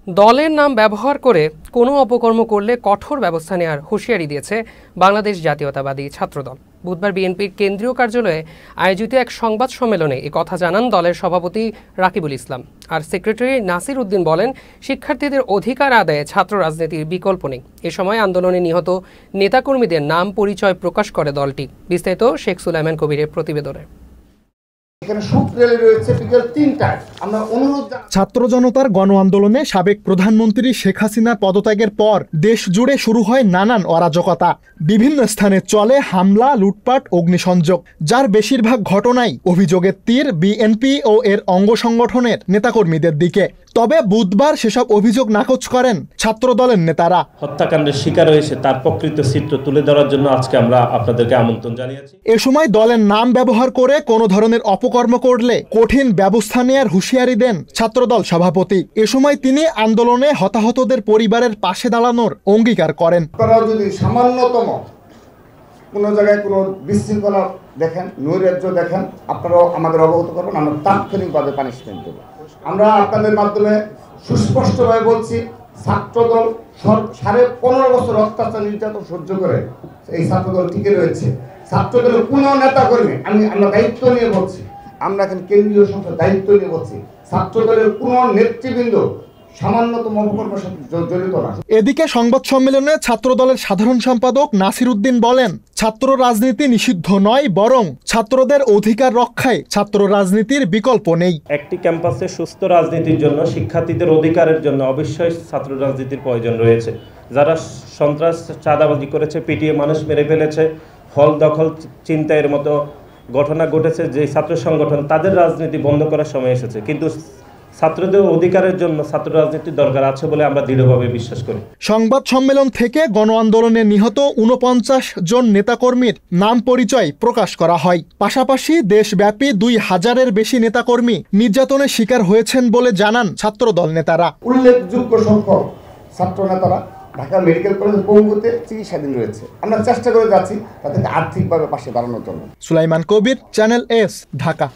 দলের নাম ব্যবহার করে কোনো অপকর্ম করলে কঠোর ব্যবস্থা নেওয়ার হুঁশিয়ারি দিয়েছে বাংলাদেশ জাতীয়তাবাদী ছাত্রদল। বুধবার বিএনপির কেন্দ্রীয় কার্যালয়ে আয়োজিত এক সংবাদ সম্মেলনে এ কথা জানান দলের সভাপতি রাকিবুল ইসলাম। আর সেক্রেটারি নাসির উদ্দিন বলেন, শিক্ষার্থীদের অধিকার আদায়ে ছাত্র রাজনীতির বিকল্প নেই। এ সময় আন্দোলনে নিহত নেতাকর্মীদের নাম পরিচয় প্রকাশ করে দলটি। বিস্তারিত শেখ সুলাইমান কবিরের প্রতিবেদনে। ছাত্র জনতার গণ আন্দোলনে সাবেক প্রধানমন্ত্রী শেখ হাসিনার পদত্যাগের পর দেশ জুড়ে শুরু হয় নানান অরাজকতা। বিভিন্ন স্থানে চলে হামলা, লুটপাট, অগ্নিসংযোগ, যার বেশিরভাগ ঘটনাই অভিযোগের তীর বিএনপি ও এর অঙ্গ সংগঠনের নেতাকর্মীদের দিকে। তবে বুধবার সেসব অভিযোগ নাকচ করেন ছাত্র দলের নেতারা। হত্যাকাণ্ডের শিকার হয়েছে তার প্রকৃত চিত্র তুলে ধরার জন্য আজকে আমরা আপনাদেরকে আমন্ত্রণ জানিয়েছি। এ সময় দলের নাম ব্যবহার করে কোনো ধরনের অপকর্ম করলে কঠিন ব্যবস্থা নেয়ার হুঁশিয়ারি দেন ছাত্রদল সভাপতি। এ সময় তিনি আন্দোলনে হতাহতদের পরিবারের পাশে দাঁড়ানোর অঙ্গীকার করেন। আপনারা যদি সামান্যতম কোনো জায়গায় কোনো বিশৃঙ্খলা দেখেন, নৈরাজ্য দেখেন, আপনারাও আমাদের অবগত করবেন, আমরা তাৎক্ষণিকভাবে পানিশমেন্ট দেব। আমরা আপনাদের মাধ্যমে সুস্পষ্টভাবে বলছি, ছাত্রদল 15.5 বছর অত্যাচার নির্যাতন সহ্য করে এই ছাত্রদল টিকে রয়েছে। ছাত্রদলের কোনো নেতা কর্মী, আমরা দায়িত্ব নিয়ে বলছি, আমরা এখন কেন্দ্রীয় সংসদ দায়িত্ব নিয়ে বলছি, ছাত্রদলের কোনো নেতৃবৃন্দ সামান্যতম অপকর্মের সাথে জড়িত না। এদিকে সংবাদ সম্মেলনে ছাত্রদলের সাধারণ সম্পাদক নাসির উদ্দিন বলেন, ছাত্র রাজনীতি নিষিদ্ধ নয়, বরং ছাত্রদের অধিকার রক্ষায় ছাত্র রাজনীতির বিকল্প নেই। একটি ক্যাম্পাসে সুস্থ রাজনীতির জন্য, শিক্ষার্থীদের অধিকারের জন্য অবশ্যই ছাত্র রাজনীতির প্রয়োজন রয়েছে। যারা সন্ত্রাস, চাঁদাবাজি করেছে, পিটিয়ে মানুষ মেরে ফেলেছে, হল দখল, ছিনতাইয়ের মতো ঘটনা ঘটেছে যে ছাত্র সংগঠন, তাদের রাজনীতি বন্ধ করার সময় এসেছে। কিন্তু ছাত্রদের অধিকারের জন্য ছাত্র রাজনীতির দরকার আছে বলে আমরা দৃঢ়ভাবে বিশ্বাস করি। সংবাদ সম্মেলন থেকে গণ আন্দোলনে নিহত 49 জন নেতাকর্মীর নাম পরিচয় প্রকাশ করা হয়। পাশাপাশি দেশব্যাপী 2000-এর বেশি নেতাকর্মী নির্যাতনের শিকার হয়েছেন বলে জানান ছাত্রদল নেতারা। উল্লেখযোগ্য সংখ্যক ছাত্র নেতারা ঢাকা মেডিকেল কলেজের পঙ্গুতে চিকিৎসাধীন রয়েছে। আমরা চেষ্টা করে যাচ্ছি তাদেরকে আর্থিকভাবে পাশে দাঁড়ানোর জন্য। সুলাইমান কবির, চ্যানেল এস, ঢাকা।